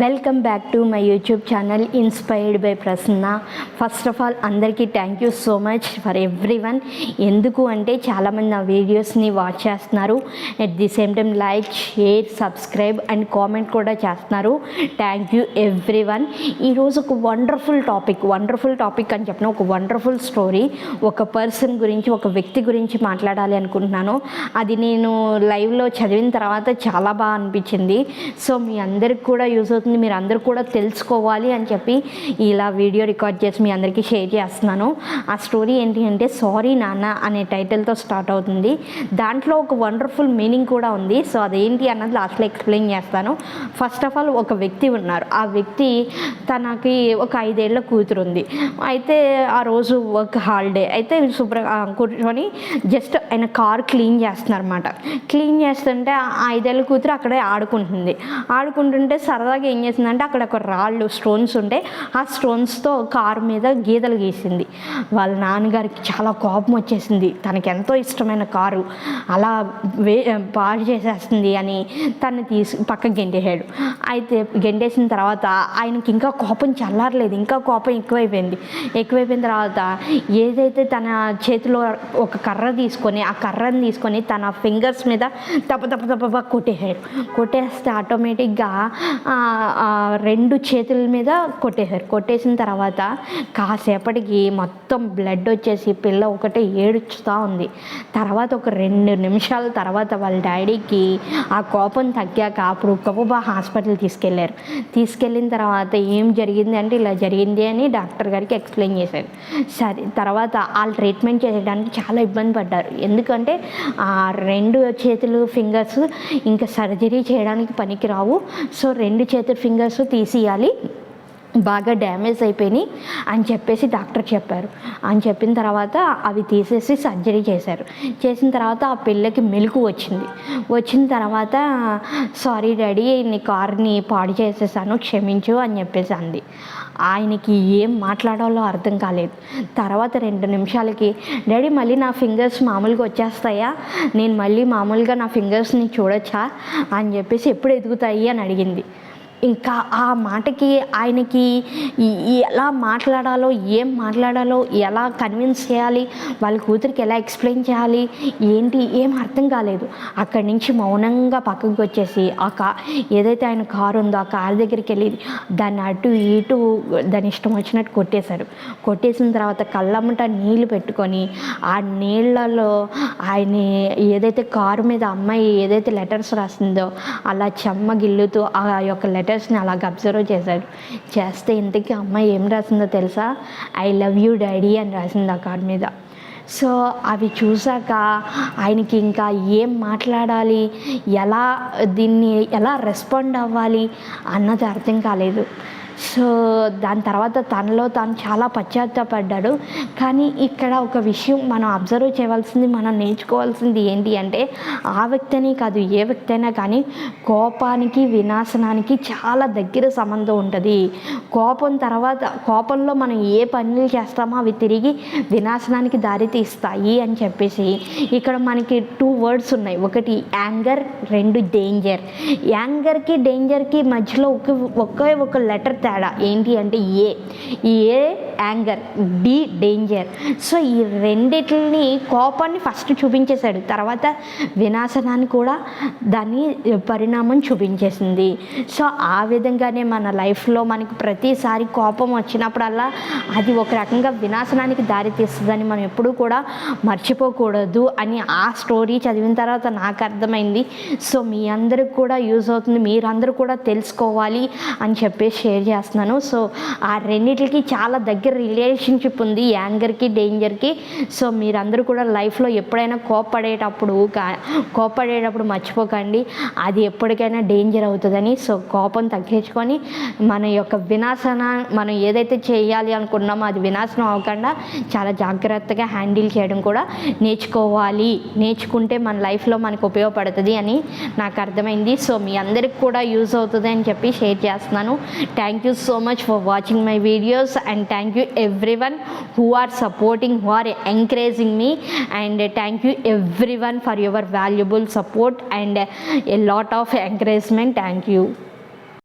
Welcome back to my YouTube channel inspired by Prasanna. First of all అందరికీ thank you so much for everyone. ఎందుకు అంటే చాలామంది నా వీడియోస్ని వాచ్ చేస్తున్నారు, at the same time like, share, subscribe and comment కూడా చేస్తున్నారు. Thank you everyone. ఈరోజు ఒక వండర్ఫుల్ టాపిక్ అని చెప్పిన ఒక వండర్ఫుల్ స్టోరీ, ఒక పర్సన్ గురించి, ఒక వ్యక్తి గురించి మాట్లాడాలి అనుకుంటున్నాను. అది నేను లైవ్లో చదివిన తర్వాత చాలా బాగా అనిపించింది. సో మీ అందరికి కూడా యూజ్ అవుతుంది, మీరు అందరూ కూడా తెలుసుకోవాలి అని చెప్పి ఇలా వీడియో రికార్డ్ చేసి మీ అందరికీ షేర్ చేస్తున్నాను. ఆ స్టోరీ ఏంటి అంటే సారీ నాన్న అనే టైటిల్తో స్టార్ట్ అవుతుంది. దాంట్లో ఒక వండర్ఫుల్ మీనింగ్ కూడా ఉంది. సో అదేంటి అన్నది లాస్ట్లో ఎక్స్ప్లెయిన్ చేస్తాను. ఫస్ట్ ఆఫ్ ఆల్ ఒక వ్యక్తి ఉన్నారు. ఆ వ్యక్తి తనకి ఒక 5 ఏళ్ల కూతురు ఉంది. అయితే ఆ రోజు వర్క్ హాలిడే అయితే కూర్చొని జస్ట్ ఆయన కార్ క్లీన్ చేస్తున్నారన్నమాట. క్లీన్ చేస్తుంటే ఆ 5 ఏళ్ల కూతురు అక్కడే ఆడుకుంటుంటే సరదాగా ఏం చేసిందంటే అక్కడ ఒక స్టోన్స్ ఉంటే ఆ స్టోన్స్తో కారు మీద గీతలు గీసింది. వాళ్ళ నాన్నగారికి చాలా కోపం వచ్చేసింది. తనకి ఎంతో ఇష్టమైన కారు అలా పాడు చేసేస్తుంది అని తను పక్కకి గెంటేశాడు. అయితే గెంటేసిన తర్వాత ఆయనకి ఇంకా కోపం చల్లారలేదు, ఇంకా కోపం ఎక్కువైపోయిన తర్వాత ఏదైతే తన చేతిలో ఒక కర్ర తీసుకొని ఆ కర్రని తీసుకొని తన ఫింగర్స్ మీద తప్ప కొట్టేస్తే ఆటోమేటిక్గా 2 చేతుల మీద కొట్టేసిన తర్వాత కాసేపటికి మొత్తం బ్లడ్ వచ్చేసి పిల్ల ఒకటే ఏడుచుతూ ఉంది. తర్వాత ఒక 2 నిమిషాల తర్వాత వాళ్ళ డాడీకి ఆ కోపం తగ్గాక అప్పుడు గబగబా హాస్పిటల్ తీసుకెళ్ళిన తర్వాత ఏం జరిగింది అంటే ఇలా జరిగింది అని డాక్టర్ గారికి ఎక్స్ప్లెయిన్ చేశారు. సరే తర్వాత వాళ్ళు ట్రీట్మెంట్ చేయడానికి చాలా ఇబ్బంది పడ్డారు. ఎందుకంటే ఆ 2 చేతులు ఫింగర్స్ ఇంకా సర్జరీ చేయడానికి పనికిరావు. సో 2 చేతుల ఫింగర్స్ తీసేయాలి, బాగా డ్యామేజ్ అయిపోయినాయి అని చెప్పేసి డాక్టర్ చెప్పారు. అని చెప్పిన తర్వాత అవి తీసేసి సర్జరీ చేసిన తర్వాత ఆ పిల్లకి మెలకు వచ్చిన తర్వాత సారీ డాడీ, నీ కార్ని పాడు చేసేసాను, క్షమించు అని చెప్పేసి అంది. ఆయనకి ఏం మాట్లాడాలో అర్థం కాలేదు. తర్వాత 2 నిమిషాలకి డాడీ మళ్ళీ నా ఫింగర్స్ మామూలుగా వచ్చేస్తాయా, నేను మళ్ళీ మామూలుగా నా ఫింగర్స్ని చూడొచ్చా అని చెప్పేసి ఎప్పుడు ఎదుగుతాయి అని అడిగింది. ఇంకా ఆ మాటకి ఆయనకి ఎలా మాట్లాడాలో, ఏం మాట్లాడాలో, ఎలా కన్విన్స్ చేయాలి, వాళ్ళ కూతురికి ఎలా ఎక్స్ప్లెయిన్ చేయాలి, ఏం అర్థం కాలేదు. అక్కడి నుంచి మౌనంగా పక్కకు వచ్చేసి ఏదైతే ఆయన కారు ఉందో ఆ కారు దగ్గరికి వెళ్ళి దాన్ని అటు ఇటు దాని ఇష్టం వచ్చినట్టు కొట్టేసిన తర్వాత కళ్ళమ్మట నీళ్ళు పెట్టుకొని ఆ నీళ్ళలో ఆయన ఏదైతే కారు మీద అమ్మాయి ఏదైతే లెటర్స్ రాసిందో అలా చెమ్మగిల్లుతూ ఆ యొక్క లెటర్స్ని అలాగ అబ్జర్వ్ చేస్తే ఇంతకీ అమ్మాయి ఏం రాసిందో తెలుసా? ఐ లవ్ యూ డాడీ అని రాసింది ఆ కార్డ్ మీద. సో అవి చూసాక ఆయనకి ఇంకా ఏం మాట్లాడాలి, దీన్ని ఎలా రెస్పాండ్ అవ్వాలి అన్నది అర్థం కాలేదు. సో దాని తర్వాత తనలో తాను చాలా పశ్చాత్తాపడ్డాడు. కానీ ఇక్కడ ఒక విషయం మనం అబ్జర్వ్ చేయవలసింది, మనం నేర్చుకోవాల్సింది ఏంటి అంటే ఆ వ్యక్తిని కాదు ఏ వ్యక్తి అయినా కానీ కోపానికి వినాశనానికి చాలా దగ్గర సంబంధం ఉంటుంది. కోపంలో మనం ఏ పనులు చేస్తామో అవి తిరిగి వినాశనానికి దారి తీస్తాయి అని చెప్పేసి ఇక్కడ మనకి 2 వర్డ్స్ ఉన్నాయి. ఒకటి యాంగర్, 2 డేంజర్. యాంగర్కి డేంజర్కి మధ్యలో ఒక లెటర్ తేడా ఏంటి అంటే ఏ యాంగర్, డి డేంజర్. సో ఈ రెండిటిని కోపాన్ని ఫస్ట్ చూపించేశాడు, తర్వాత వినాశనాన్ని కూడా దాని పరిణామం చూపించేసింది. సో ఆ విధంగానే మన లైఫ్లో మనకి ప్రతిసారి కోపం వచ్చినప్పుడల్లా అది ఒక రకంగా వినాశనానికి దారి తీస్తుందని మనం ఎప్పుడూ కూడా మర్చిపోకూడదు అని ఆ స్టోరీ చదివిన తర్వాత నాకు అర్థమైంది. సో మీ అందరికి కూడా యూజ్ అవుతుంది, మీరందరూ కూడా తెలుసుకోవాలి అని చెప్పేసి షేర్ చేస్తున్నాను. సో ఆ రెండిటికి చాలా దగ్గర రిలేషన్షిప్ ఉంది, యాంగర్కి డేంజర్కి. సో మీరందరూ కూడా లైఫ్లో ఎప్పుడైనా కోపపడేటప్పుడు మర్చిపోకండి, అది ఎప్పటికైనా డేంజర్ అవుతుందని. సో కోపం తగ్గించుకొని మన యొక్క మనం ఏదైతే చేయాలి అనుకున్నామో అది వినాశనం అవ్వకుండా చాలా జాగ్రత్తగా హ్యాండిల్ చేయడం కూడా నేర్చుకుంటే మన లైఫ్లో మనకు ఉపయోగపడుతుంది అని నాకు అర్థమైంది. సో మీ అందరికి కూడా యూజ్ అవుతుంది అని చెప్పి షేర్ చేస్తున్నాను. Thank you so much for watching my videos, and thank you everyone who are supporting, who are encouraging me, and thank you everyone for your valuable support and a lot of encouragement. Thank you.